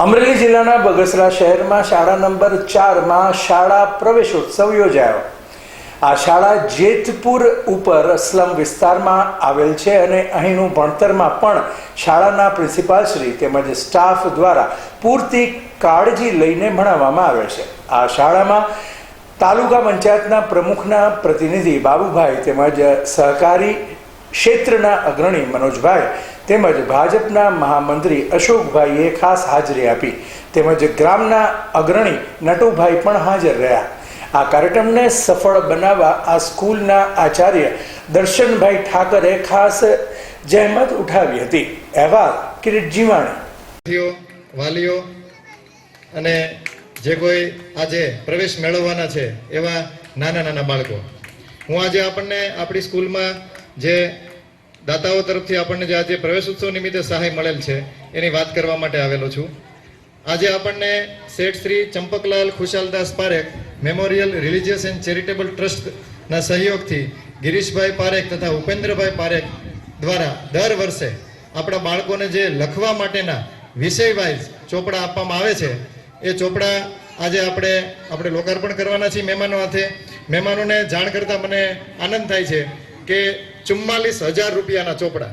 અમરેલી જિલ્લાના બગસરા શહેરમાં શાળા નંબર 4માં શાળા પ્રવેશોત્સવ યોજાયો। આ શાળા જેતપુર ઉપર સ્લમ વિસ્તારમાં આવેલ છે અને અહીંનું ભણતરમાં પણ શાળાના પ્રિન્સિપાલ શ્રી તેમજ સ્ટાફ દ્વારા પૂરતી કાળજી લઈને ભણાવવામાં આવે છે। આ શાળામાં તાલુકા પંચાયતના પ્રમુખના પ્રતિનિધિ બાબુભાઈ તેમજ સહકારી ક્ષેત્રના અગ્રણી મનોજભાઈ તેમજ ભાજપના મહામંત્રી અશોકભાઈએ ખાસ હાજરી આપી તેમજ ગ્રામના અગ્રણી નટુભાઈ પણ હાજર રહ્યા। આ કાર્યક્રમને સફળ બનાવવા આ સ્કૂલના આચાર્ય દર્શનભાઈ ઠાકરે ખાસ જહેમત ઉઠાવી હતી। અહેવાલ કિરીટ જીવાણી। વાલીઓ અને જે કોઈ આજે પ્રવેશ મેળવવાના છે એવા નાના નાના બાળકો, હું આજે આપણને આપણી સ્કૂલમાં જે દાતાઓ તરફથી આપણને જે આજે પ્રવેશ ઉત્સવ નિમિત્તે સહાય મળેલ છે એની વાત કરવા માટે આવેલો છું। આજે આપણને Sheth Shri Champaklal Khushaldas Parekh memorial religious and charitable ટ્રસ્ટના સહયોગથી ગિરીશભાઈ પારેખ તથા ઉપેન્દ્રભાઈ પારેખ દ્વારા દર વર્ષે આપણા બાળકોને જે લખવા માટેના વિષય વાઇઝ ચોપડા આપવામાં આવે છે એ ચોપડા આજે આપણે લોકાર્પણ કરવાના છીએ મહેમાનો હાથે। મહેમાનોને જાણ કરતાં મને આનંદ થાય છે કે 44,000 રૂપિયાના ચોપડા,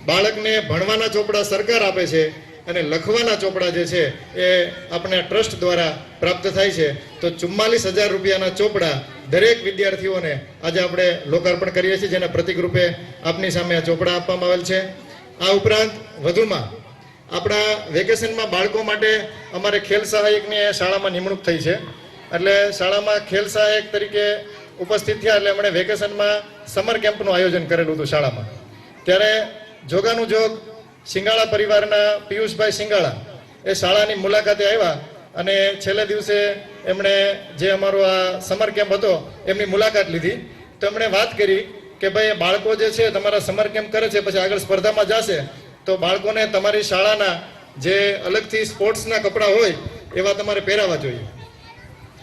બાળકને ભણવાના ચોપડા સરકાર આપે છે અને લખવાના ચોપડા જે છે એ આપણે ટ્રસ્ટ દ્વારા પ્રાપ્ત થાય છે। તો 44,000 રૂપિયાના ચોપડા દરેક વિદ્યાર્થીઓને આજે આપણે લોકાર્પણ કરીએ છીએ, જેના પ્રતિક રૂપે આપની સામે આ ચોપડા આપવામાં આવેલ છે। આ ઉપરાંત વધુમાં આપણા વેકેશનમાં બાળકો માટે અમારે ખેલ સહાયકની શાળામાં નિમણૂક થઈ છે, એટલે શાળામાં ખેલ સહાયક તરીકે ઉપસ્થિત થયા એટલે એમણે વેકેશનમાં સમર કેમ્પનું આયોજન કરેલું હતું શાળામાં। ત્યારે જોગાનું જોગ સિંગાળા પરિવારના પિયુષભાઈ સિંગાળા એ શાળાની મુલાકાતે આવ્યા અને છેલ્લે દિવસે એમણે જે અમારો આ સમર કેમ્પ હતો એમની મુલાકાત લીધી। તો એમણે વાત કરી કે ભાઈ બાળકો જે છે તમારા સમર કેમ્પ કરે છે પછી આગળ સ્પર્ધામાં જશે તો બાળકોને તમારી શાળાના જે અલગથી સ્પોર્ટ્સના કપડાં હોય એવા તમારે પહેરાવા જોઈએ।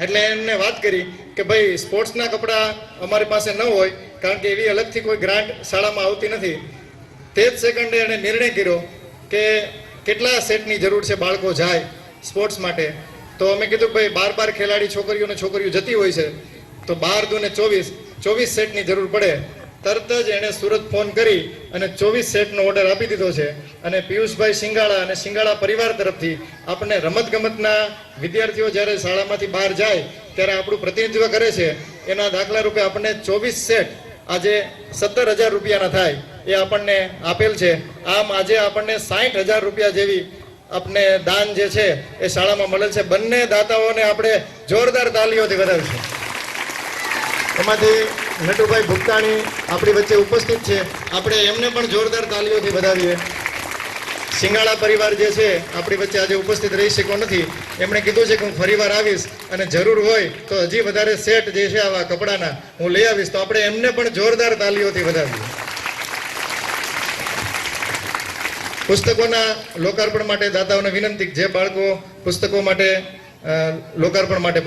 એટલે એમને વાત કરી કે ભાઈ સ્પોર્ટ્સના કપડાં અમારી પાસે ન હોય કારણ કે એવી અલગથી કોઈ ગ્રાન્ટ શાળામાં આવતી નથી। તે જ સેકન્ડે એણે નિર્ણય કર્યો કે કેટલા સેટની જરૂર છે બાળકો જાય સ્પોર્ટ્સ માટે। તો અમે કીધું ભાઈ 12 ખેલાડી છોકરીઓ જતી હોય છે તો 12 દૂને 24 સેટની જરૂર પડે। તરત જ એણે સુરત ફોન કરી અને 24 સેટનો ઓર્ડર આપી દીધો છે। અને પિયુષભાઈ સિંગાળા અને સિંગાળા પરિવાર તરફથી આપણને રમતગમતના વિદ્યાર્થીઓ જ્યારે શાળામાંથી બહાર જાય ત્યારે આપણું પ્રતિનિધિત્વ કરે છે એના દાખલા રૂપે આપણને 24 સેટ આજે 17,000 રૂપિયાના થાય એ આપણને આપેલ છે। આમ આજે આપણને 60,000 રૂપિયા જેવી આપણે દાન જે છે એ શાળામાં મળેલ છે। બંને દાતાઓને આપણે જોરદાર તાલીઓથી વધાવીશું। એમાંથી નટુભાઈ ભુક્તાણી આપણી વચ્ચે ઉપસ્થિત છે, આપણે એમને પણ જોરદાર તાલીઓથી વધાવીએ। સિંગાળા પરિવાર જે છે આપણી વચ્ચે આજે ઉપસ્થિત રહી શક્યો નથી, એમણે કીધું છે કે હું ફરીવાર આવીશ અને જરૂર હોય તો હજી વધારે સેટ જે છે આવા કપડાના હું લઈ આવીશ, તો આપણે એમને પણ જોરદાર તાલીઓથી વધાવીએ। પુસ્તકોના લોકાર્પણ માટે દાતાઓને વિનંતી, જે બાળકો પુસ્તકો માટે લોકાર્પણ માટે